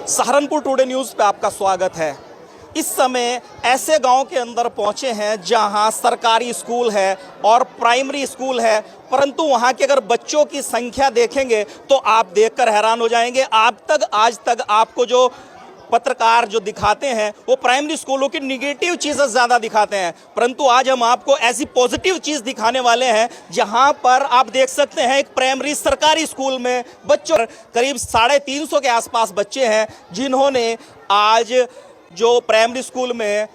Saharanpur today news पे आपका स्वागत है। इस समय ऐसे गांव के अंदर पहुंचे हैं जहां सरकारी स्कूल है और प्राइमरी स्कूल है, परंतु वहां के अगर बच्चों की संख्या देखेंगे तो आप देखकर हैरान हो जाएंगे। आज तक आपको जो पत्रकार जो दिखाते हैं वो प्राइमरी स्कूलों की निगेटिव चीज़ें ज़्यादा दिखाते हैं, परंतु आज हम आपको ऐसी पॉजिटिव चीज़ दिखाने वाले हैं जहां पर आप देख सकते हैं एक प्राइमरी सरकारी स्कूल में बच्चों करीब 350 के आसपास बच्चे हैं जिन्होंने आज जो प्राइमरी स्कूल में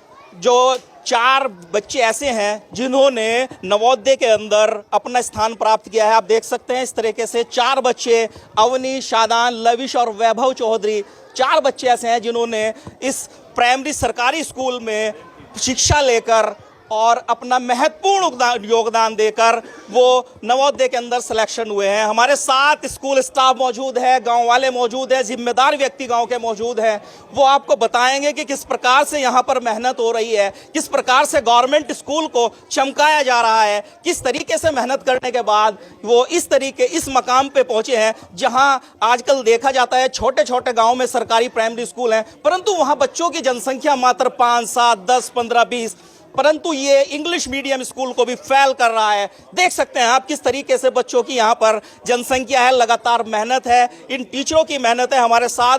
जो 4 बच्चे ऐसे हैं जिन्होंने नवोदय के अंदर अपना स्थान प्राप्त किया है। आप देख सकते हैं इस तरीके से 4 बच्चे अवनी, शादान, लविश और वैभव चौधरी 4 बच्चे ऐसे हैं जिन्होंने इस प्राइमरी सरकारी स्कूल में शिक्षा लेकर और अपना महत्वपूर्ण योगदान देकर वो नवोदय के अंदर सिलेक्शन हुए हैं। हमारे साथ स्कूल स्टाफ मौजूद है, गांव वाले मौजूद हैं, जिम्मेदार व्यक्ति गांव के मौजूद हैं। वो आपको बताएंगे कि किस प्रकार से यहाँ पर मेहनत हो रही है, किस प्रकार से गवर्नमेंट स्कूल को चमकाया जा रहा है, किस तरीके से मेहनत करने के बाद वो इस मकाम पे पहुंचे हैं जहाँ आजकल देखा जाता है छोटे छोटे गाँव में सरकारी प्राइमरी स्कूल हैं, परंतु वहाँ बच्चों की जनसंख्या मात्र 5, 7, 10, 15, 20, परंतु ये इंग्लिश मीडियम स्कूल को भी फेल कर रहा है। देख सकते हैं आप किस तरीके से बच्चों की यहाँ पर जनसंख्या है, लगातार मेहनत है, इन टीचरों की मेहनत है। हमारे साथ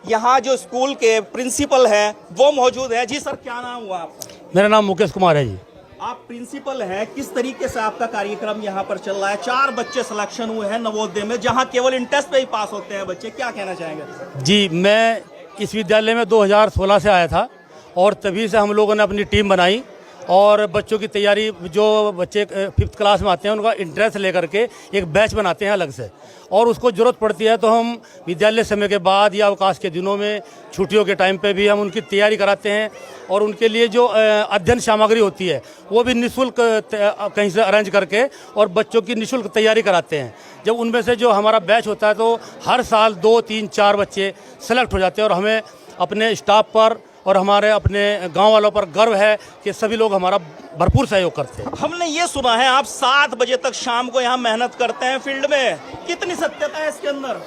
यहाँ जो स्कूल के प्रिंसिपल हैं वो मौजूद है। जी सर, क्या नाम हुआ आपका? मेरा नाम मुकेश कुमार है जी। आप प्रिंसिपल हैं, किस तरीके से आपका कार्यक्रम यहाँ पर चल रहा है? 4 बच्चे सिलेक्शन हुए हैं नवोदय में जहाँ केवल इंटरेस्ट पे ही पास होते हैं बच्चे, क्या कहना चाहेंगे? जी, मैं इस विद्यालय में 2016 से आया था और तभी से हम लोगों ने अपनी टीम बनाई और बच्चों की तैयारी, जो बच्चे 5th क्लास में आते हैं उनका इंटरेस्ट लेकर के एक बैच बनाते हैं अलग से, और उसको ज़रूरत पड़ती है तो हम विद्यालय समय के बाद या अवकाश के दिनों में, छुट्टियों के टाइम पे भी हम उनकी तैयारी कराते हैं और उनके लिए जो अध्ययन सामग्री होती है वो भी निःशुल्क कहीं से अरेंज करके और बच्चों की निःशुल्क तैयारी कराते हैं। जब उनमें से जो हमारा बैच होता है तो हर साल 2, 3, 4 बच्चे सेलेक्ट हो जाते हैं और हमें अपने स्टाफ पर और हमारे अपने गांव वालों पर गर्व है कि सभी लोग हमारा भरपूर सहयोग करते हैं। हमने ये सुना है आप 7 बजे तक शाम को यहाँ मेहनत करते हैं फील्ड में, कितनी सत्यता है इसके अंदर?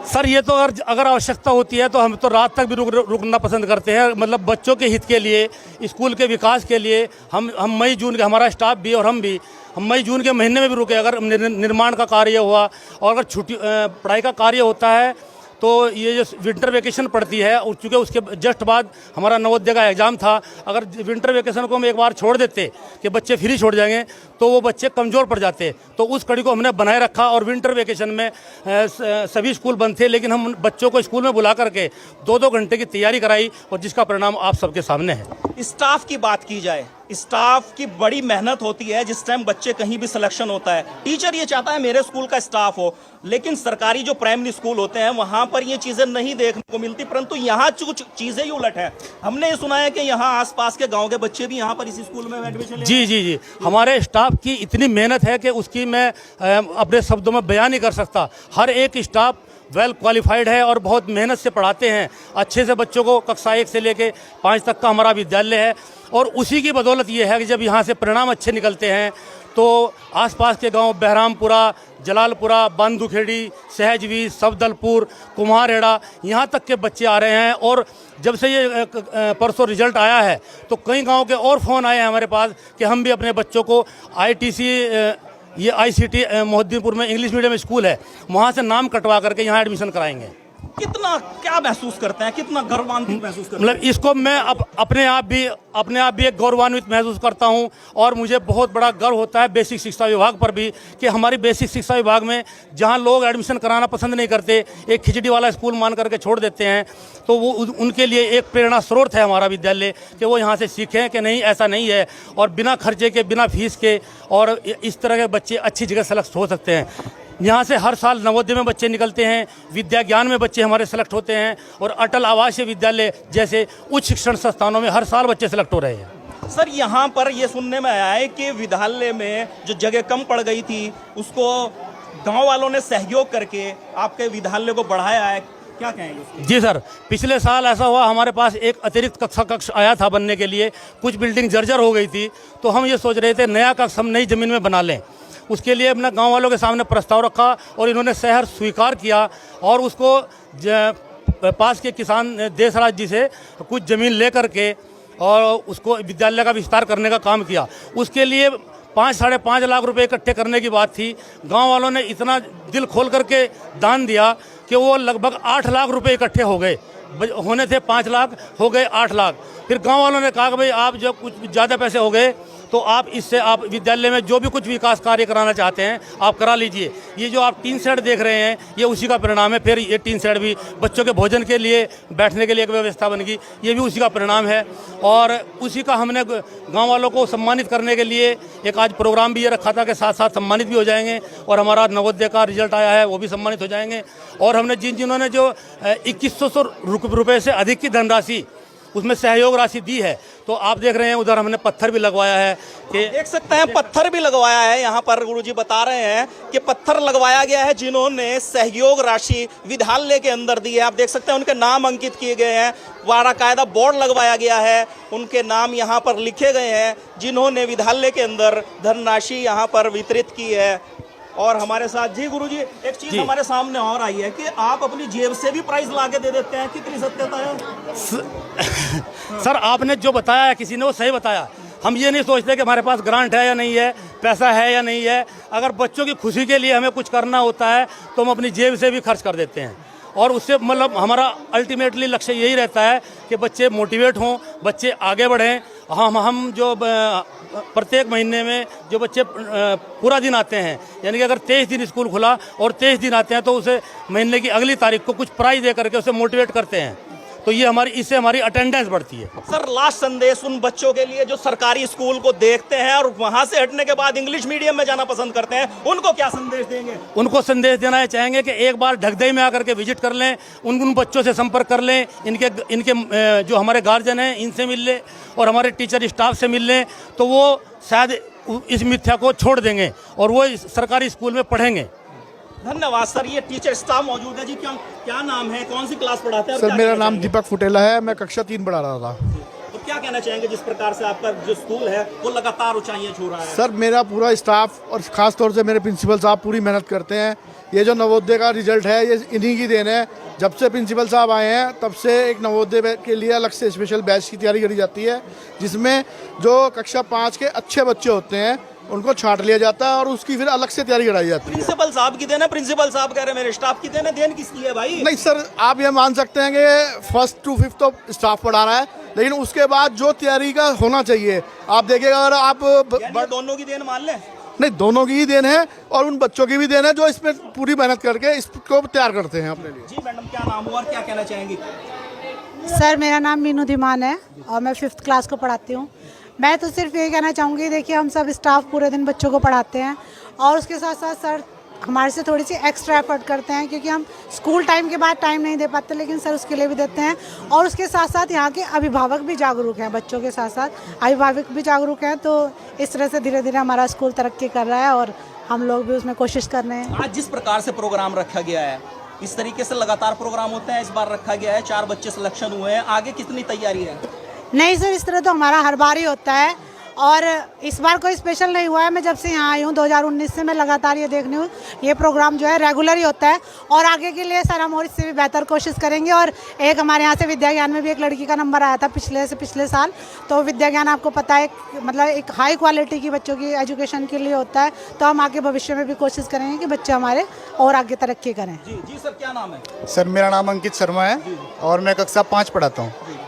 सर, ये तो अगर आवश्यकता होती है तो हम तो रात तक भी रुकना पसंद करते हैं। मतलब बच्चों के हित के लिए, स्कूल के विकास के लिए हम मई जून के, हमारा स्टाफ भी और हम मई जून के महीने में भी रुके। अगर निर्माण का कार्य हुआ और अगर छुट्टी पढ़ाई का कार्य होता है तो ये जो विंटर वेकेशन पड़ती है, चूँकि उसके जस्ट बाद हमारा नवोदय का एग्ज़ाम था, अगर विंटर वेकेशन को हम एक बार छोड़ देते कि बच्चे फ्री छोड़ जाएंगे तो वो बच्चे कमज़ोर पड़ जाते, तो उस कड़ी को हमने बनाए रखा और विंटर वेकेशन में सभी स्कूल बंद थे, लेकिन हम बच्चों को स्कूल में बुला करके 2-2 घंटे की तैयारी कराई और जिसका परिणाम आप सबके सामने है। स्टाफ की बात की जाए, स्टाफ की बड़ी मेहनत होती है जिस टाइम बच्चे कहीं भी सिलेक्शन होता है। टीचर ये चाहता है मेरे स्कूल का स्टाफ हो, लेकिन सरकारी जो प्राइमरी स्कूल होते हैं वहां पर ये चीजें नहीं देखने को मिलती, परंतु यहाँ कुछ चीजें ही उलट है। हमने ये सुना है कि यहाँ आसपास के गांव के बच्चे भी यहाँ पर इसी स्कूल में एडमिशन जी, हमारे स्टाफ की इतनी मेहनत है कि उसकी मैं अपने शब्दों में बयान नहीं कर सकता। हर एक स्टाफ वेल क्वालिफाइड है और बहुत मेहनत से पढ़ाते हैं अच्छे से बच्चों को। कक्षा 1 से लेके 5 तक का हमारा विद्यालय है और उसी की बदौलत ये है कि जब यहाँ से परिणाम अच्छे निकलते हैं तो आसपास के गांव बहरामपुरा, जलालपुरा, बांदुखेड़ी, सहजवी, सफदलपुर, कुम्हारहेड़ा, यहाँ तक के बच्चे आ रहे हैं। और जब से ये परसों रिजल्ट आया है तो कई गांव के और फ़ोन आए हैं हमारे पास कि हम भी अपने बच्चों को ITC, ये ICT मोहद्दीनपुर में इंग्लिश मीडियम स्कूल है, वहाँ से नाम कटवा करके यहाँ एडमिशन कराएंगे। कितना क्या महसूस करते हैं, कितना गौरवान्वित महसूस करते हैं? मतलब इसको मैं अपने आप भी एक गौरवान्वित महसूस करता हूं और मुझे बहुत बड़ा गर्व होता है बेसिक शिक्षा विभाग पर भी कि हमारी बेसिक शिक्षा विभाग में जहां लोग एडमिशन कराना पसंद नहीं करते, एक खिचड़ी वाला स्कूल मान करके छोड़ देते हैं, तो वो उनके लिए एक प्रेरणा स्रोत है हमारा विद्यालय कि वो यहाँ से सीखें कि नहीं, ऐसा नहीं है और बिना खर्चे के, बिना फीस के और इस तरह के बच्चे अच्छी जगह सेलेक्ट हो सकते हैं। यहाँ से हर साल नवोदय में बच्चे निकलते हैं, विद्या ज्ञान में बच्चे हमारे सेलेक्ट होते हैं और अटल आवासीय विद्यालय जैसे उच्च शिक्षण संस्थानों में हर साल बच्चे सेलेक्ट हो रहे हैं। सर, यहाँ पर ये सुनने में आया है कि विद्यालय में जो जगह कम पड़ गई थी उसको गांव वालों ने सहयोग करके आपके विद्यालय को बढ़ाया है, क्या कहेंगे? जी सर, पिछले साल ऐसा हुआ, हमारे पास एक अतिरिक्त कक्ष आया था बनने के लिए। कुछ बिल्डिंग जर्जर हो गई थी तो हम ये सोच रहे थे नया कक्ष हम नई ज़मीन में बना लें। उसके लिए अपना गांव वालों के सामने प्रस्ताव रखा और इन्होंने शहर स्वीकार किया और उसको पास के किसान देशराज जी से कुछ ज़मीन ले करके और उसको विद्यालय का विस्तार करने का काम किया। उसके लिए 5-5.5 लाख रुपए इकट्ठे करने की बात थी। गांव वालों ने इतना दिल खोल करके दान दिया कि वो लगभग 8 लाख रुपए इकट्ठे हो गए। होने थे 5 लाख, हो गए 8 लाख। फिर गांव वालों ने कहा कि भाई आप जब कुछ ज़्यादा पैसे हो गए तो आप इससे आप विद्यालय में जो भी कुछ विकास कार्य कराना चाहते हैं आप करा लीजिए। ये जो आप टीन शेड देख रहे हैं ये उसी का परिणाम है। फिर ये टीन शेड भी बच्चों के भोजन के लिए, बैठने के लिए एक व्यवस्था बन गई, ये भी उसी का परिणाम है। और उसी का हमने गांव वालों को सम्मानित करने के लिए एक आज प्रोग्राम भी ये रखा था कि साथ साथ सम्मानित भी हो जाएंगे और हमारा नवोदय का रिजल्ट आया है वो भी सम्मानित हो जाएंगे। और हमने जिन्होंने जो 2100 रुपये से अधिक की धनराशि उसमें सहयोग राशि दी है, तो आप देख रहे हैं उधर हमने पत्थर भी लगवाया है कि देख सकते हैं पत्थर भी लगवाया है। यहाँ पर गुरुजी बता रहे हैं कि पत्थर लगवाया गया है जिन्होंने सहयोग राशि विद्यालय के अंदर दी है। आप देख सकते हैं उनके नाम अंकित किए गए हैं, बाकायदा बोर्ड लगवाया गया है, उनके नाम यहाँ पर लिखे गए हैं जिन्होंने विद्यालय के अंदर धनराशि यहाँ पर वितरित की है। और हमारे साथ जी गुरुजी एक चीज हमारे सामने और आई है कि आप अपनी जेब से भी प्राइस ला के दे देते हैं, कितनी सत्यता है? सर आपने जो बताया है किसी ने वो सही बताया। हम ये नहीं सोचते कि हमारे पास ग्रांट है या नहीं है, पैसा है या नहीं है। अगर बच्चों की खुशी के लिए हमें कुछ करना होता है तो हम अपनी जेब से भी खर्च कर देते हैं। और उससे मतलब हमारा अल्टीमेटली लक्ष्य यही रहता है कि बच्चे मोटिवेट हों, बच्चे आगे बढ़ें। हम जो प्रत्येक महीने में जो बच्चे पूरा दिन आते हैं, यानी कि अगर 23 दिन स्कूल खुला और 23 दिन आते हैं तो उसे महीने की अगली तारीख को कुछ प्राइज़ दे करके उसे मोटिवेट करते हैं। तो ये इससे हमारी अटेंडेंस बढ़ती है। सर लास्ट संदेश उन बच्चों के लिए जो सरकारी स्कूल को देखते हैं और वहां से हटने के बाद इंग्लिश मीडियम में जाना पसंद करते हैं, उनको क्या संदेश देंगे? उनको संदेश देना चाहेंगे कि एक बार ढगदई में आकर के विजिट कर लें, उन बच्चों से संपर्क कर लें, इनके जो हमारे गार्जियन हैं इनसे मिल लें और हमारे टीचर स्टाफ से मिल लें, तो वो शायद इस मिथ्या को छोड़ देंगे और वो सरकारी स्कूल में पढ़ेंगे। धन्यवाद सर। ये टीचर स्टाफ मौजूद है जी। क्या नाम है, कौन सी क्लास पढ़ाते हैं? सर मेरा नाम दीपक फुटेला है, मैं कक्षा 3 पढ़ा रहा था। तो क्या कहना चाहेंगे जिस प्रकार से आपका जो स्कूल है वो लगातार ऊंचाइयां छू रहा है? सर मेरा पूरा स्टाफ और खास तौर से मेरे प्रिंसिपल साहब पूरी मेहनत करते हैं। ये जो नवोदय का रिजल्ट है ये इन्हीं की देन है। जब से प्रिंसिपल साहब आए हैं तब से एक नवोदय के लिए अलग से स्पेशल बैच की तैयारी करी जाती है, जिसमें जो कक्षा 5 के अच्छे बच्चे होते हैं उनको छांट लिया जाता है और उसकी फिर अलग से तैयारी कराई जाती है। प्रिंसिपल साहब की देन है? प्रिंसिपल साहब कह रहे हैं मेरे स्टाफ की देन है। देन किसकी है भाई? नहीं सर, आप ये मान सकते हैं कि 1st to 5th तो स्टाफ पढ़ा रहा है, लेकिन उसके बाद जो तैयारी का होना चाहिए आप देखिएगा। अगर आप दोनों की देन मान लें? नहीं, दोनों की ही देन है और उन बच्चों की भी देन है जो इसमें पूरी मेहनत करके इसको तैयार करते हैं अपने लिए। जी मैडम, क्या नाम हुआ और क्या कहना चाहेंगी? सर मेरा नाम मीनू धीमान है और मैं 5th क्लास को पढ़ाती हूँ। मैं तो सिर्फ यही कहना चाहूँगी, देखिए हम सब स्टाफ पूरे दिन बच्चों को पढ़ाते हैं और उसके साथ साथ सर हमारे से थोड़ी सी एक्स्ट्रा एफर्ट करते हैं, क्योंकि हम स्कूल टाइम के बाद टाइम नहीं दे पाते, लेकिन सर उसके लिए भी देते हैं। और उसके साथ साथ यहाँ के अभिभावक भी जागरूक हैं, बच्चों के साथ साथ अभिभावक भी जागरूक हैं। तो इस तरह से धीरे धीरे हमारा स्कूल तरक्की कर रहा है और हम लोग भी उसमें कोशिश कर रहे हैं। आज जिस प्रकार से प्रोग्राम रखा गया है, इस तरीके से लगातार प्रोग्राम होते हैं, इस बार रखा गया है, 4 बच्चे सिलेक्शन हुए हैं, आगे कितनी तैयारी है? नहीं सर, इस तरह तो हमारा हर बार ही होता है और इस बार कोई स्पेशल नहीं हुआ है। मैं जब से यहाँ आई हूँ 2019 से मैं लगातार ये देखने हूँ, ये प्रोग्राम जो है रेगुलर ही होता है और आगे के लिए सर हम और इससे भी बेहतर कोशिश करेंगे। और एक हमारे यहाँ से विद्या ज्ञान में भी एक लड़की का नंबर आया था पिछले साल। तो विद्या ज्ञान आपको पता है मतलब एक हाई क्वालिटी की बच्चों की एजुकेशन के लिए होता है। तो हम आगे भविष्य में भी कोशिश करेंगे कि बच्चे हमारे और आगे तरक्की करें। जी सर, क्या नाम है? सर मेरा नाम अंकित शर्मा है और मैं कक्षा 5 पढ़ाता हूँ।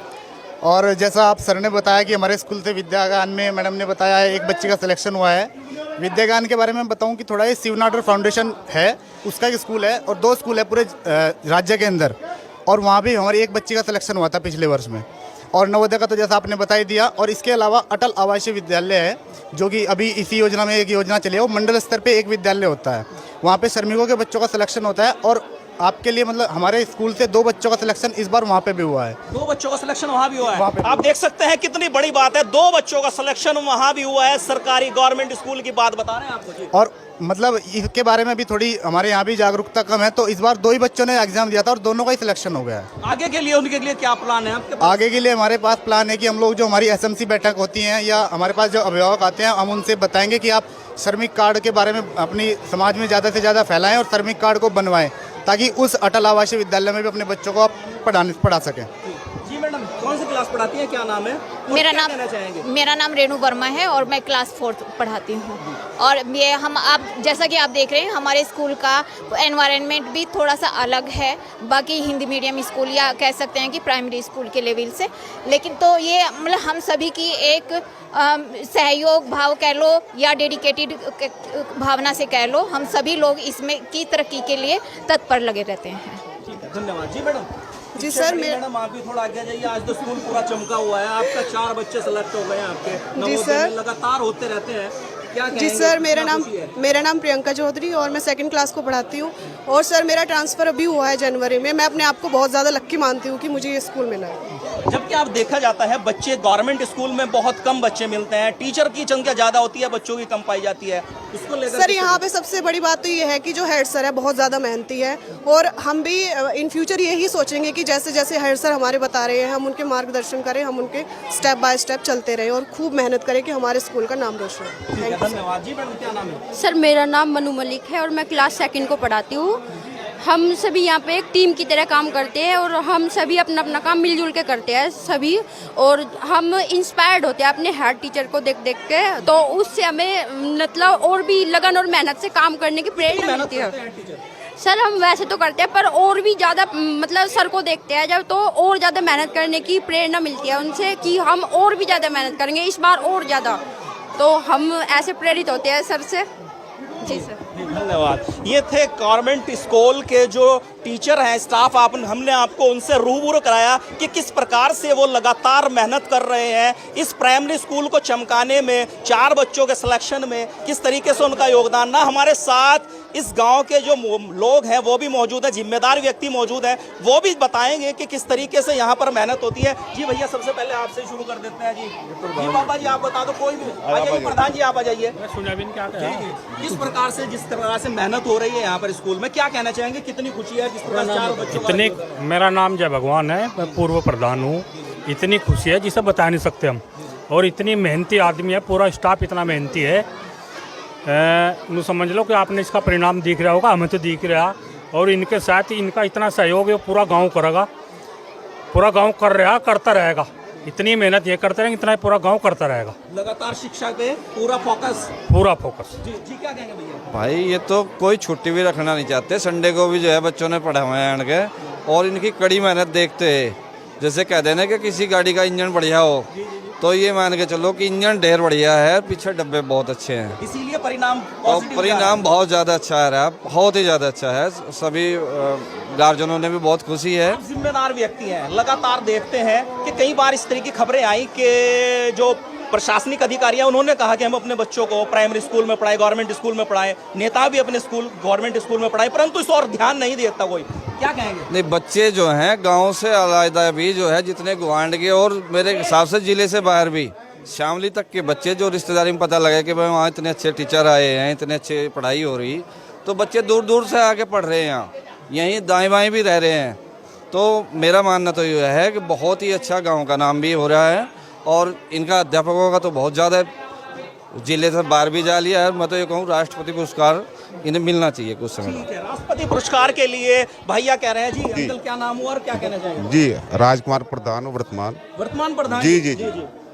और जैसा आप सर ने बताया कि हमारे स्कूल से विद्यागान में मैडम ने बताया है एक बच्चे का सिलेक्शन हुआ है। विद्यागान के बारे में बताऊं कि थोड़ा ये शिवनाडर फाउंडेशन है, उसका एक स्कूल है और 2 स्कूल है पूरे राज्य के अंदर। और वहाँ भी हमारी एक बच्चे का सिलेक्शन हुआ था पिछले वर्ष में। और नवोदय का तो जैसा आपने बता ही दिया। और इसके अलावा अटल आवासीय विद्यालय है, जो कि अभी इसी योजना में एक योजना चली है, वो मंडल स्तर पर एक विद्यालय होता है। वहाँ पर श्रमिकों के बच्चों का सिलेक्शन होता है। और आपके लिए मतलब हमारे स्कूल से 2 बच्चों का सिलेक्शन इस बार वहाँ पे भी हुआ है। 2 बच्चों का सिलेक्शन वहाँ भी हुआ है। आप देख सकते हैं कितनी बड़ी बात है, 2 बच्चों का सिलेक्शन वहाँ भी हुआ है। सरकारी गवर्नमेंट स्कूल की बात बता रहे हैं आपको जी। और मतलब इसके बारे में भी थोड़ी हमारे यहाँ भी जागरूकता कम है, तो इस बार 2 ही बच्चों ने एग्जाम दिया था और दोनों का ही सिलेक्शन हो गया है। आगे के लिए उनके लिए क्या प्लान है आपके पास? आगे के लिए हमारे पास प्लान है कि हम लोग जो हमारी SMC बैठक होती हैं या हमारे पास जो अभिभावक आते हैं, हम उनसे बताएंगे कि आप श्रमिक कार्ड के बारे में अपनी समाज में ज़्यादा से ज़्यादा फैलाएं और श्रमिक कार्ड को बनवाएं, ताकि उस अटल आवासीय विद्यालय में भी अपने बच्चों को आप पढ़ा सकें। जी मैडम, कौन सी क्लास पढ़ाती हैं, क्या नाम है? और मेरा क्या नाम कहना चाहेंगे? मेरा नाम रेणु वर्मा है और मैं क्लास 4 पढ़ाती हूँ। और ये आप जैसा कि आप देख रहे हैं, हमारे स्कूल का एनवायरनमेंट भी थोड़ा सा अलग है बाकी हिंदी मीडियम स्कूल या कह सकते हैं कि प्राइमरी स्कूल के लेवल से। लेकिन तो ये मतलब हम सभी की एक सहयोग भाव कह लो या डेडिकेटेड भावना से कह लो, हम सभी लोग इसमें की तरक्की के लिए तत्पर लगे रहते हैं। ठीक है, धन्यवाद। जी मैडम। जी सर, मैडम आप भी थोड़ा आगे जाइए। आज तो स्कूल पूरा चमका हुआ है, आपका 4 बच्चे सेलेक्ट हो गए हैं आपके। जी नवोदय सर। में लगातार होते रहते हैं, क्या जी कहेंगे? सर, कितना मेरा नाम प्रियंका चौधरी और मैं 2nd क्लास को पढ़ाती हूँ। और सर मेरा ट्रांसफ़र अभी हुआ है जनवरी में। मैं अपने आप को बहुत ज़्यादा लक्की मानती हूँ कि मुझे ये स्कूल मिला है। जबकि आप देखा जाता है बच्चे गवर्नमेंट स्कूल में बहुत कम बच्चे मिलते हैं, टीचर की संख्या ज़्यादा होती है, बच्चों की कम पाई जाती है। उसको लेकर सर यहाँ पे सबसे बड़ी बात तो ये है कि जो हेड सर है बहुत ज़्यादा मेहनती है और हम भी इन फ्यूचर यही सोचेंगे कि जैसे जैसे हेड सर हमारे बता रहे हैं हम उनके मार्गदर्शन करें, हम उनके स्टेप बाय स्टेप चलते रहें और खूब मेहनत करें कि हमारे स्कूल का नाम रोशन हो। ठीक है, धन्यवाद। जी मैडम, क्या नाम है? सर मेरा नाम मनु मलिक है और मैं क्लास 2nd को पढ़ाती हूँ। हम सभी यहाँ पे एक टीम की तरह काम करते हैं और हम सभी अपना अपना काम मिलजुल के करते हैं सभी, और हम इंस्पायर्ड होते हैं अपने हेड टीचर को देख देख के, तो उससे हमें मतलब और भी लगन और मेहनत से काम करने की प्रेरणा मिलती है। सर हम वैसे तो करते हैं पर और भी ज़्यादा मतलब सर को देखते हैं जब, तो और ज़्यादा मेहनत करने की प्रेरणा मिलती है उनसे कि हम और भी ज़्यादा मेहनत करेंगे इस बार और ज़्यादा, तो हम ऐसे प्रेरित होते हैं सर से। जी सर, धन्यवाद। ये थे गवर्नमेंट स्कूल के जो टीचर हैं, स्टाफ, हमने आपको उनसे रूबरू कराया कि किस प्रकार से वो लगातार मेहनत कर रहे हैं इस प्राइमरी स्कूल को चमकाने में, 4 बच्चों के सिलेक्शन में किस तरीके से उनका योगदान। ना हमारे साथ इस गांव के जो लोग हैं वो भी मौजूद है, जिम्मेदार व्यक्ति मौजूद हैं, वो भी बताएंगे कि किस तरीके से यहाँ पर मेहनत होती है। जी भैया, सबसे पहले आपसे शुरू कर देते हैं। जी बाबा जी, आप बता दो, कोई भी आ जाइए। प्रधान जी आप आ जाइए। किस प्रकार से, जिस तरह से मेहनत हो रही है यहाँ पर स्कूल में, क्या कहना चाहेंगे? कितनी खुशी है जिस प्रकार 4 बच्चों का? इतनी, मेरा नाम जय भगवान है, मैं पूर्व प्रधान हूँ। इतनी खुशी है जिसे बता नहीं सकते हम, और इतनी मेहनती आदमी है, पूरा स्टाफ इतना मेहनती है। नु समझ लो कि आपने इसका परिणाम दिख रहा होगा, हमें तो दिख रहा, और इनके साथ इनका इतना सहयोग है, पूरा गांव करेगा, पूरा गांव कर रहा, करता रहेगा। इतनी मेहनत ये करते रहेंगे, इतना पूरा गांव करता रहेगा। लगातार शिक्षा पे पूरा फोकस। जी जी क्या कहेंगे भैया? भाई ये तो कोई छुट्टी भी रखना नहीं चाहते, संडे को भी जो है बच्चों ने पढ़ा हुआ है आन के, और इनकी कड़ी मेहनत देखते हैं। जैसे कहते हैं ना कि किसी गाड़ी का इंजन बढ़िया हो, तो ये मान के चलो कि इंजन ढेर बढ़िया है, पीछे डब्बे बहुत अच्छे हैं, इसीलिए परिणाम और पॉजिटिव परिणाम बहुत ज़्यादा अच्छा आ रहा है, बहुत ही ज़्यादा अच्छा है। सभी गार्जियनों ने भी बहुत खुशी है। आप जिम्मेदार व्यक्ति हैं, लगातार देखते हैं कि कई बार इस तरह की खबरें आई कि जो प्रशासनिक अधिकारी हैं उन्होंने कहा कि हम अपने बच्चों को प्राइमरी स्कूल में पढ़ाएं, गवर्नमेंट स्कूल में पढ़ाएं, नेता भी अपने स्कूल गवर्नमेंट स्कूल में पढ़ाएं, परंतु इस और ध्यान नहीं देता कोई। क्या कहेंगे? नहीं, बच्चे जो हैं गांव से अलग भी जो है, जितने गुवांढ के और मेरे हिसाब से जिले से बाहर भी, शामली तक के बच्चे जो रिश्तेदारी में पता लगे कि भाई वहाँ इतने अच्छे टीचर आए हैं, इतने अच्छे पढ़ाई हो रही, तो बच्चे दूर दूर से आके पढ़ रहे हैं यहाँ, यहीं दाएं बाएं भी रह रहे हैं। तो मेरा मानना तो ये है कि बहुत ही अच्छा गांव का नाम भी हो रहा है, और इनका अध्यापकों का तो बहुत ज़्यादा जिले से बाहर भी जा लिया है। मैं तो ये कहूँ राष्ट्रपति पुरस्कार इन्हें मिलना चाहिए कुछ समय। ठीक है, राष्ट्रपति पुरस्कार के लिए भैया कह रहे हैं। जी अंकल, क्या नाम हुआ और क्या कहना चाहेंगे? जी राजकुमार प्रधान वर्तमान प्रधान।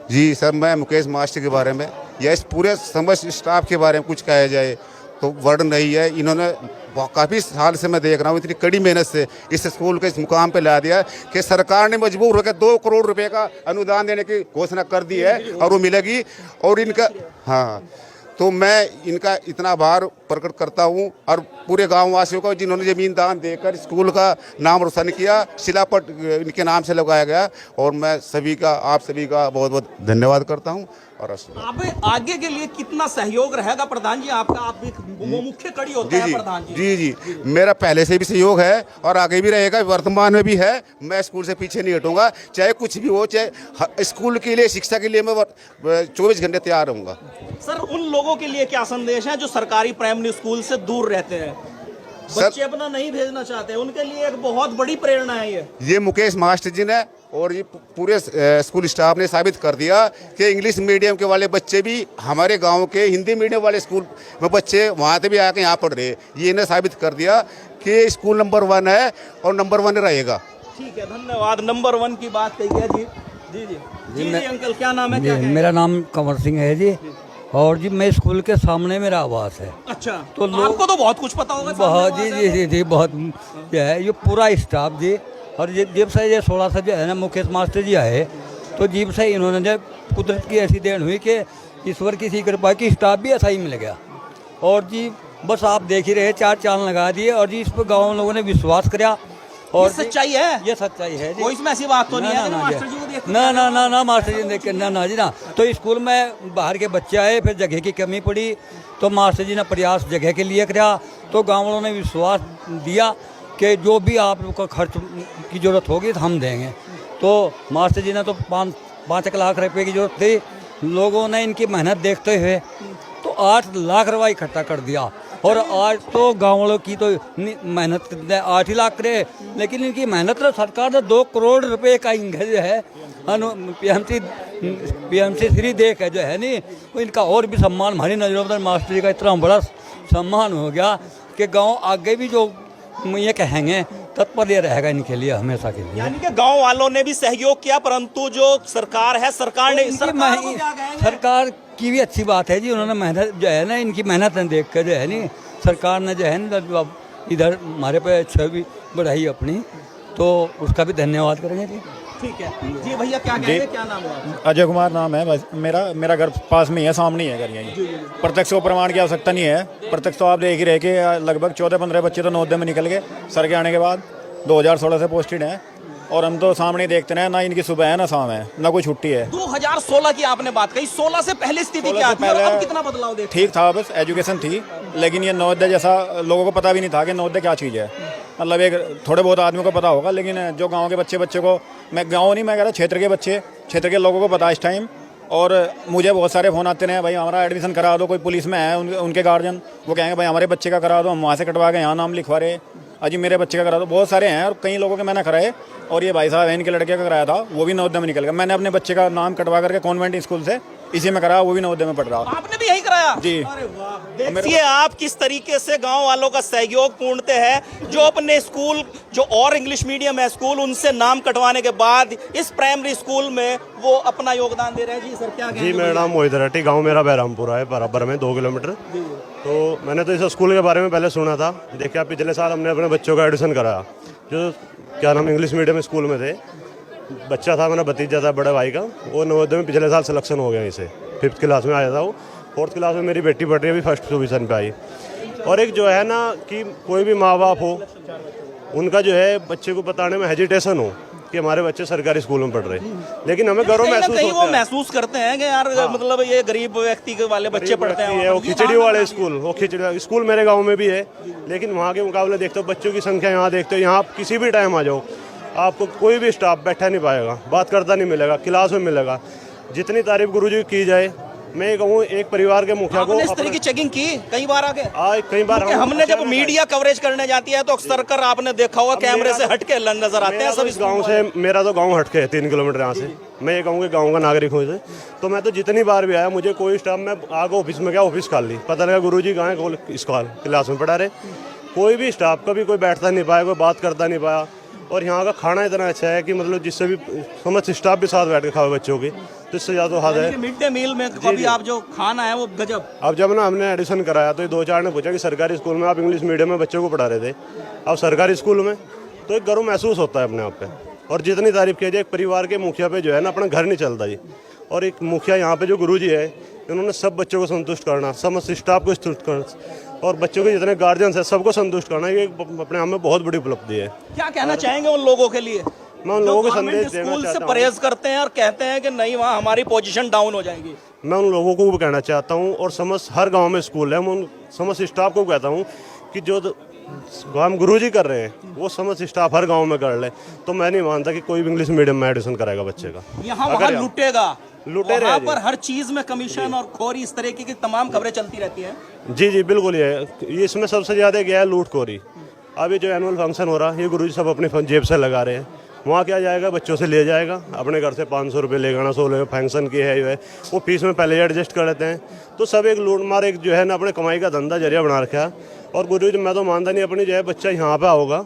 जी सर, मैं मुकेश मास्टर के बारे में या इस पूरे समस्त स्टाफ के बारे में कुछ कहा जाए तो वर्ड नहीं है। इन्होंने काफ़ी साल से मैं देख रहा हूँ, इतनी कड़ी मेहनत से इस स्कूल के इस मुकाम पे ला दिया कि सरकार ने मजबूर होकर 2 करोड़ रुपए का अनुदान देने की घोषणा कर दी है, और वो मिलेगी। और इनका हाँ, तो मैं इनका इतना आभार प्रकट करता हूँ, और पूरे गाँव वासियों को जिन्होंने ज़मीन दान देकर स्कूल का नाम रोशन किया, शिलापट इनके नाम से लगाया गया, और मैं सभी का, आप सभी का बहुत बहुत धन्यवाद करता हूँ। और अब आगे के लिए कितना सहयोग रहेगा प्रधान जी आपका? आप भी मुख्य कड़ी होते हैं प्रधान जी। जी, मेरा पहले से भी सहयोग है और आगे भी रहेगा, वर्तमान में भी है। मैं स्कूल से पीछे नहीं हटूंगा, चाहे कुछ भी हो, चाहे स्कूल के लिए, शिक्षा के लिए मैं 24 घंटे तैयार रहूंगा। सर, उन लोगों के लिए क्या संदेश है जो सरकारी प्राइमरी स्कूल से दूर रहते हैं, बच्चे अपना नहीं भेजना चाहते, उनके लिए एक बहुत बड़ी प्रेरणा है ये मुकेश मास्टर जी ने और ये पूरे स्कूल स्टाफ ने साबित कर दिया कि इंग्लिश मीडियम के वाले बच्चे भी हमारे गांव के हिंदी मीडियम वाले स्कूल में बच्चे वहाँ से भी आके यहाँ पढ़ रहे हैं। ये इन्हें साबित कर दिया कि स्कूल नंबर 1 है और नंबर 1 रहेगा। ठीक है, धन्यवाद। नंबर 1 की बात कही है जी। जी जी जी जी अंकल, क्या नाम है? क्या मेरा नाम कंवर सिंह है जी, और जी मैं स्कूल के सामने मेरा आवास है। अच्छा, तो आपको तो बहुत कुछ पता होगा। बहुत जी जी जी जी बहुत जो है ये पूरा स्टाफ जी, और ये जब से ये 16 से जो है ना मुकेश मास्टर जी आए, तो जीप से इन्होंने जब कुदरत की ऐसी देन हुई कि ईश्वर की सी कृपा की स्टाफ भी ऐसा ही मिल गया। और जी बस आप देख ही रहे, 4 चांद लगा दिए, और जी इस पर गाँव लोगों ने विश्वास किया। और ये सच्चाई है, ये सच्चाई है जी। कोई इसमें ऐसी बात तो नहीं है मास्टर जी को देख ना मास्टर जी देख के ना जी ना। तो स्कूल में बाहर के बच्चे आए, फिर जगह की कमी पड़ी, तो मास्टर जी ने प्रयास जगह के लिए किया, तो गाँव वालों ने विश्वास दिया कि जो भी आपको खर्च की ज़रूरत होगी तो हम देंगे। तो मास्टर जी ने तो 5 लाख रुपए की जरूरत थी, लोगों ने इनकी मेहनत देखते हुए तो 8 लाख रुपये इकट्ठा कर दिया। और आज तो गाँव वालों की तो मेहनत 8 ही लाख करे, लेकिन इनकी मेहनत तो सरकार ने 2 करोड़ रुपए का जो है PMC 3 दे के जो है नी, तो इनका और भी सम्मान हमारी नजरों में मास्टर जी का इतना बड़ा सम्मान हो गया कि गांव आगे भी जो ये कहेंगे तत्पर ये रहेगा इनके लिए हमेशा के लिए। यानी कि गांव वालों ने भी सहयोग किया, परंतु जो सरकार है, सरकार ने सरकार की भी अच्छी बात है जी, उन्होंने मेहनत जो है ना, इनकी मेहनत देख कर जो है नी, सरकार ने जो है ना इधर हमारे पे छवि बढ़ाई अपनी, तो उसका भी धन्यवाद करेंगे जी। ठीक है जी भैया, क्या कहेंगे? क्या नाम है? अजय कुमार नाम है मेरा घर पास में ही है, सामने ही है घर यहीं। प्रत्यक्ष को प्रमाण की आवश्यकता नहीं है, प्रत्यक्ष तो आप देख ही रहे कि लगभग 14-15 बच्चे तो नवोदय में निकल गए सर के आने के बाद, 2016 से पोस्टेड हैं, और हम तो सामने देखते हैं ना इनकी सुबह है ना शाम है, ना कोई छुट्टी है। 2016 की आपने बात कही, 16 से पहले स्थिति क्या थी और अब कितना बदलाव देखते? ठीक था, बस एजुकेशन थी, लेकिन ये नवोदय जैसा लोगों को पता भी नहीं था कि नवोदय क्या चीज़ है। मतलब एक थोड़े बहुत आदमियों को पता होगा, लेकिन जो गांव के बच्चे को, मैं गांव नहीं मैं कह रहा, क्षेत्र के लोगों को पता इस टाइम। और मुझे बहुत सारे फ़ोन आते हैं, भाई हमारा एडमिशन करा दो, कोई पुलिस में है उनके गार्जियन, वो कहेंगे भाई हमारे बच्चे का करा दो, हम वहाँ से कटवा के यहाँ नाम लिखवा रहे, अजी मेरे बच्चे का करा दो। बहुत सारे हैं, और कई लोगों के मैंने कराए, और ये भाई साहब इनके लड़के का कराया था, वो भी नवोदय में निकल गया। मैंने अपने बच्चे का नाम कटवा करके कॉन्वेंट स्कूल से इसी में कराया, वो भी नवोदय में पढ़ रहा। आपने भी यही कराया? जी। अरे वाह, देखिए आप किस तरीके से गांव वालों का सहयोग पूर्णतः है, जो अपने स्कूल जो और इंग्लिश मीडियम है स्कूल, उनसे नाम कटवाने के बाद इस प्राइमरी स्कूल में वो अपना योगदान दे रहे हैं। जी सर, क्या जी, मेरा नाम मोहित रेड्डी, गाँव मेरा बहरामपुरा है, बराबर में 2 किलोमीटर। तो मैंने तो इस स्कूल के बारे में पहले सुना था। देखिए आप, पिछले साल हमने अपने बच्चों का एडमिशन कराया, जो क्या नाम इंग्लिश मीडियम स्कूल में थे। बच्चा था, मेरा भतीजा था बड़े भाई का, वो नवोदय में पिछले साल सिलेक्शन हो गया, इसे 5th क्लास में आया था वो। 4th क्लास में मेरी बेटी पढ़ रही है, अभी 1st पोजीशन पे आई। और एक जो है ना कि कोई भी माँ बाप हो, उनका जो है बच्चे को बताने में हेजिटेशन हो कि हमारे बच्चे सरकारी स्कूल में पढ़ रहे हैं, लेकिन हमें गर्व महसूस होता है। वो महसूस करते हैं कि यार मतलब ये गरीब व्यक्ति के वाले बच्चे पढ़ते हैं, वो खिचड़ी वाले स्कूल, वो खिचड़ी स्कूल मेरे गाँव में भी है, लेकिन वहाँ के मुकाबले देखते हो बच्चों की संख्या, यहाँ देखते हो, यहाँ आप किसी भी टाइम आ जाओ, आपको कोई भी स्टाफ बैठा नहीं पाएगा, बात करता नहीं मिलेगा, क्लास में मिलेगा। जितनी तारीफ गुरुजी की जाए, मैं ये कहूँ एक परिवार के मुखिया को इस तरह की चेकिंग की कई बार आगे। कई बार हमने जब मीडिया कवरेज करने जाती है तो अक्सर कर आपने देखा होगा कैमरे से हटके नजर आते हैं सब। इस गांव से, मेरा तो गांव हटके है 3 किलोमीटर यहाँ से। मैं ये कहूँ कि गांव का नागरिक हूँ इसे, तो मैं तो जितनी बार भी आया, मुझे कोई स्टाफ में आगे ऑफिस में गया, ऑफिस खाली ली, पता लगा गुरुजी कहाँ है, स्कूल क्लास में पढ़ा रहे। कोई भी स्टाफ कभी कोई बैठता नहीं पाया, कोई बात करता नहीं पाया। और यहाँ का खाना इतना अच्छा है कि मतलब जिससे भी समझ स्टाफ भी साथ बैठ के खाओ बच्चों की, तो इससे ज़्यादा हाथ है। मिड डे मील में कभी आप जो खाना है वो गजब। अब जब ना हमने एडमिशन कराया तो 2-4 ने पूछा कि सरकारी स्कूल में आप इंग्लिश मीडियम में बच्चों को पढ़ा रहे थे, अब सरकारी स्कूल में, तो एक गर्व महसूस होता है अपने आप पे। और जितनी तारीफ की जाए, एक परिवार के मुखिया पे जो है ना अपना घर नहीं चलता जी। और एक मुखिया यहाँ पे जो गुरुजी है, इन्होंने सब बच्चों को संतुष्ट करना, समस्त स्टाफ को संतुष्ट करना, और बच्चों के जितने गार्जियंस हैं सबको संतुष्ट करना, ये अपने आप में बहुत बड़ी उपलब्धि है। क्या कहना चाहेंगे उन लोगों के लिए? मैं उन लोगों को संदेश देना स्कूल से चाहता परहेज करते हैं और कहते हैं कि नहीं वहाँ हमारी पोजीशन डाउन हो जाएगी। मैं उन लोगों को भी कहना चाहता हूँ, और समस्त हर गांव में स्कूल है, मैं उन समस्त स्टाफ को कहता हूँ कि जो हम गुरुजी कर रहे हैं वो समस्त स्टाफ हर गांव में कर ले, तो मैं नहीं मानता कि कोई भी इंग्लिश मीडियम में एडमिशन कराएगा बच्चे का। यहाँ वहाँ लुटेगा, लुटेरे वहाँ पर हर चीज में कमीशन और खोरी, इस तरह की तमाम खबरें चलती रहती हैं। जी जी बिल्कुल, ये इसमें सबसे ज़्यादा गया है लूटखोरी। अब ये जो एनुअल फंक्शन हो रहा है, ये गुरुजी सब अपनी जेब से लगा रहे हैं, वहाँ क्या जाएगा, बच्चों से ले जाएगा, अपने घर से 500 रुपये ले गाना, 100 फंक्शन की है जो है वो फीस में पहले ही एडजस्ट कर लेते हैं। तो सब एक लूट मार, एक जो है ना अपने कमाई का धंधा जरिया बना रखा है। और गुरु जी मैं तो मानता नहीं अपनी जो है बच्चा यहाँ पे आओगा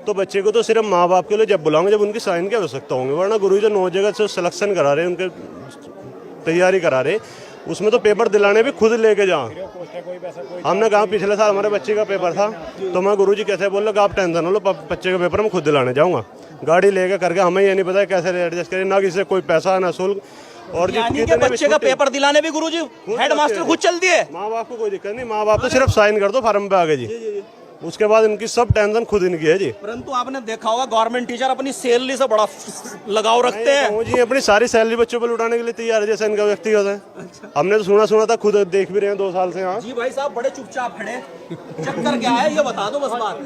तो बच्चे को तो सिर्फ माँ बाप के लिए जब बुलाऊंगे जब उनकी साइन की आवश्यकता होंगे, वरना गुरु जी 9 जगह से सिलेक्शन करा रहे, उनके तैयारी करा रहे, उसमें तो पेपर दिलाने भी खुद लेके जाओ। हमने कहा पिछले साल हमारे बच्चे का पेपर था तो मैं गुरुजी कैसे बोल रहा आप टेंशन हो लो, बच्चे का पेपर मैं खुद दिलाने जाऊंगा, गाड़ी लेके करके। हमें ये नहीं पता कैसे एडजस्ट करें, ना किसी से कोई पैसा ना शुल्क। और यानी कि बच्चे का पेपर दिलाने भी गुरुजी हेडमास्टर खुद चल दिए। माँ बाप को कोई दिक्कत नहीं, माँ बाप तो सिर्फ साइन कर दो फार्म पे आगे जी, उसके बाद इनकी सब टेंशन खुद इनकी है जी। परंतु आपने देखा होगा गवर्नमेंट टीचर अपनी सैलरी से बड़ा लगाव रखते हैं जी, अपनी सारी सैलरी बच्चों पर लुटाने के लिए तैयार है, जैसा इनका व्यक्तिगत है। अच्छा। हमने तो सुना था, खुद देख भी रहे हैं 2 साल से यहाँ। जी भाई साहब बड़े चुपचाप खड़े, चक्कर क्या है ये बता दो बस बात,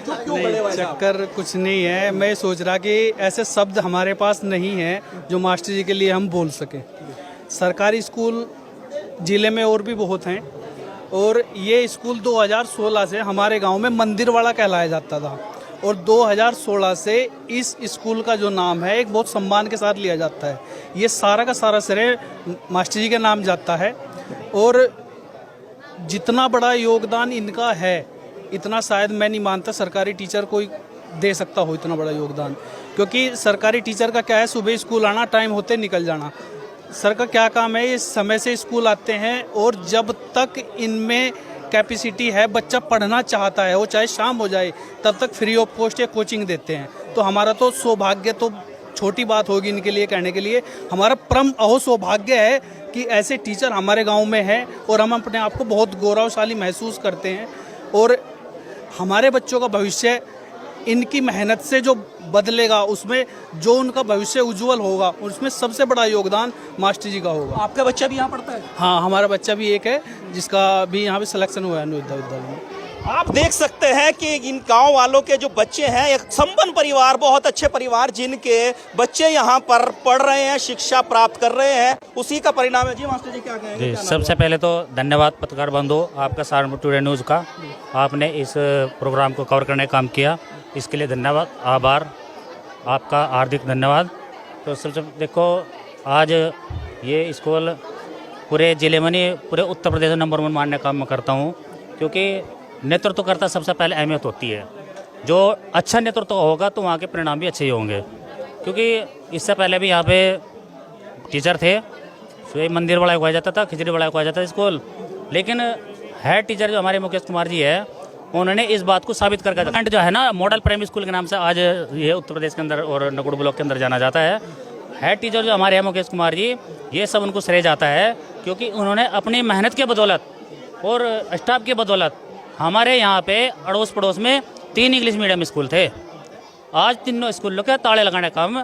चुप क्यों खड़े भाई साहब? चक्कर कुछ नहीं है, मैं सोच रहा कि ऐसे शब्द हमारे पास नहीं है जो मास्टर जी के लिए हम बोल सकें। सरकारी स्कूल जिले में और भी बहुत हैं और ये स्कूल 2016 से हमारे गांव में मंदिरवाड़ा कहलाया जाता था और 2016 से इस स्कूल का जो नाम है एक बहुत सम्मान के साथ लिया जाता है। ये सारा का सारा श्रेय मास्टर जी के नाम जाता है और जितना बड़ा योगदान इनका है इतना शायद मैं नहीं मानता सरकारी टीचर कोई दे सकता हो इतना बड़ा योगदान, क्योंकि सरकारी टीचर का क्या है, सुबह स्कूल आना, टाइम होते निकल जाना। सर का क्या काम है, ये समय से स्कूल आते हैं और जब तक इनमें कैपेसिटी है, बच्चा पढ़ना चाहता है, वो चाहे शाम हो जाए तब तक फ्री ऑफ कॉस्ट या कोचिंग देते हैं। तो हमारा तो सौभाग्य, तो छोटी बात होगी इनके लिए कहने के लिए, हमारा परम अहो सौभाग्य है कि ऐसे टीचर हमारे गांव में हैं और हम अपने आप को बहुत गौरवशाली महसूस करते हैं। और हमारे बच्चों का भविष्य इनकी मेहनत से जो बदलेगा, उसमें जो उनका भविष्य उज्जवल होगा, उसमें सबसे बड़ा योगदान मास्टर जी का होगा। आपका बच्चा भी यहाँ पढ़ता है? हाँ, हमारा बच्चा भी एक है जिसका भी यहाँ पे सिलेक्शन हुआ है अनुविद्या विद्यालय में। आप देख सकते हैं कि इन गांव वालों के जो बच्चे हैं, एक संपन्न परिवार, बहुत अच्छे परिवार, जिनके बच्चे यहाँ पर पढ़ रहे हैं, शिक्षा प्राप्त कर रहे हैं, उसी का परिणाम है। जी मास्टर जी क्या कहेंगे? जी, सबसे पहले तो धन्यवाद पत्रकार बंधु आपका, सहारनपुर टुडे न्यूज़ का, आपने इस प्रोग्राम को कवर करने का काम किया, इसके लिए धन्यवाद, आभार आपका, हार्दिक धन्यवाद। तो सबसे देखो आज ये स्कूल पूरे ज़िले में नहीं, पूरे उत्तर प्रदेश में नंबर 1 मानने का काम मैं करता हूँ, क्योंकि नेतृत्व करता सबसे पहले अहमियत होती है। जो अच्छा नेतृत्व होगा तो वहाँ के परिणाम भी अच्छे ही होंगे, क्योंकि इससे पहले भी यहाँ पे टीचर थे, तो मंदिर बड़ा खुआ जाता था, खिचड़ी बड़ा खुआ जाता था स्कूल, लेकिन हेड टीचर जो हमारे मुकेश कुमार जी है, उन्होंने इस बात को साबित करके जो है ना, मॉडल प्राइमरी स्कूल के नाम से आज ये उत्तर प्रदेश के अंदर और नकुड़ ब्लॉक के अंदर जाना जाता है। हेड टीचर जो हमारे हैं मुकेश कुमार जी, ये सब उनको श्रेय जाता है, क्योंकि उन्होंने अपनी मेहनत के बदौलत और स्टाफ की बदौलत हमारे यहाँ पे अड़ोस पड़ोस में 3 इंग्लिश मीडियम स्कूल थे, आज तीनों स्कूलों के ताले लगाने का काम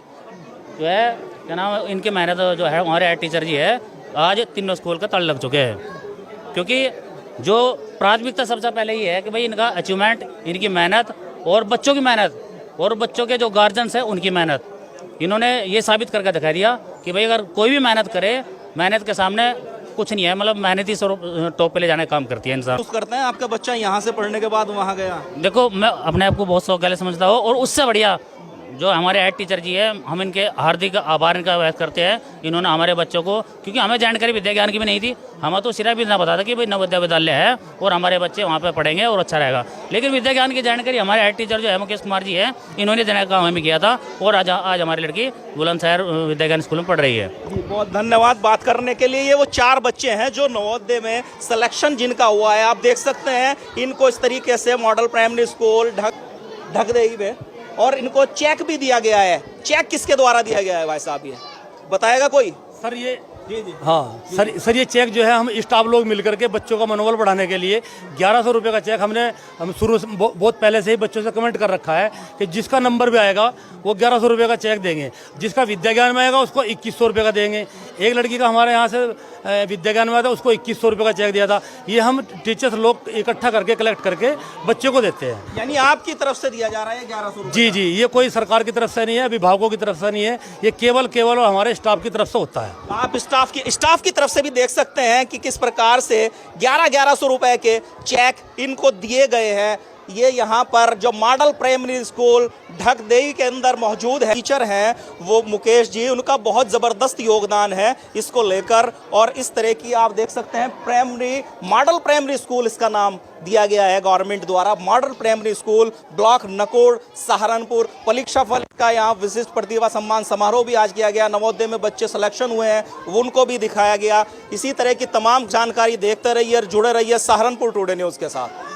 जो है, क्या नाम, इनकी मेहनत जो है, हमारे हेड टीचर जी है, आज तीनों स्कूल के ताले लग चुके हैं। क्योंकि जो प्राथमिकता सबसे पहले ये है कि भाई इनका अचीवमेंट, इनकी मेहनत और बच्चों की मेहनत और बच्चों के जो गार्जियंस हैं उनकी मेहनत, इन्होंने ये साबित करके दिखा दिया कि भाई अगर कोई भी मेहनत करे, मेहनत के सामने कुछ नहीं है, मतलब मेहनत ही टॉप पे ले जाने का काम करती है इंसान। करते हैं आपका बच्चा यहाँ से पढ़ने के बाद वहाँ गया? देखो मैं अपने आप को बहुत सौभाग्यशाली समझता हूँ, और उससे बढ़िया जो हमारे हेड टीचर जी है, हम इनके हार्दिक आभार इनका व्यक्त करते हैं। इन्होंने हमारे बच्चों को, क्योंकि हमें जानकारी विद्या ज्ञान की भी नहीं थी, हमें तो सिर्फ इतना पता था कि भाई नवोदय विद्यालय है और हमारे बच्चे वहाँ पे पढ़ेंगे और अच्छा रहेगा, लेकिन विद्या ज्ञान की जानकारी हमारे हेड टीचर जो है मुकेश कुमार जी है, इन्होंने देने का काम हमें किया था, और आज हमारी लड़की बुलंदशहर विद्या ज्ञान स्कूल में पढ़ रही है। बहुत धन्यवाद बात करने के लिए। ये वो 4 बच्चे हैं जो नवोदय में सिलेक्शन जिनका हुआ है, आप देख सकते हैं इनको इस तरीके से मॉडल प्राइमरी स्कूल ढकदेही में, और इनको चेक भी दिया गया है। चेक किसके द्वारा दिया गया है भाई साहब, ये बताएगा कोई? सर ये हाँ सर ये चेक जो है, हम स्टाफ लोग मिलकर के बच्चों का मनोबल बढ़ाने के लिए 1100 रुपये का चेक हम शुरू से बहुत पहले से ही बच्चों से कमेंट कर रखा है कि जिसका नंबर भी आएगा वो 1100 रुपये का चेक देंगे, जिसका विद्या ज्ञान में आएगा उसको 2100 रुपये का देंगे। एक लड़की का हमारे यहाँ से विद्या ज्ञान में आया था, उसको 2100 रुपये का चेक दिया था। ये हम टीचर्स लोग इकट्ठा करके कलेक्ट करके बच्चों को देते हैं। यानी आपकी तरफ से दिया जा रहा है 1100 रुपये? जी, ये कोई सरकार की तरफ से नहीं है, अभिभावकों की तरफ से नहीं है, ये केवल हमारे स्टाफ की तरफ से होता है। आप स्टाफ की तरफ से भी देख सकते हैं कि किस प्रकार से 1100 रुपए के चेक इनको दिए गए हैं। ये यहाँ पर जो मॉडल प्राइमरी स्कूल ढकदेवी के अंदर मौजूद है, टीचर हैं वो मुकेश जी, उनका बहुत ज़बरदस्त योगदान है इसको लेकर। और इस तरह की आप देख सकते हैं प्राइमरी मॉडल प्राइमरी स्कूल इसका नाम दिया गया है गवर्नमेंट द्वारा, model primary school block Nakod Saharanpur. परीक्षा फल का यहाँ विशिष्ट प्रतिभा सम्मान समारोह भी आज किया गया, नवोदय में बच्चे सिलेक्शन हुए हैं उनको भी दिखाया गया। इसी तरह की तमाम जानकारी देखते रहिए और जुड़े रहिए सहारनपुर टुडे न्यूज़ के साथ।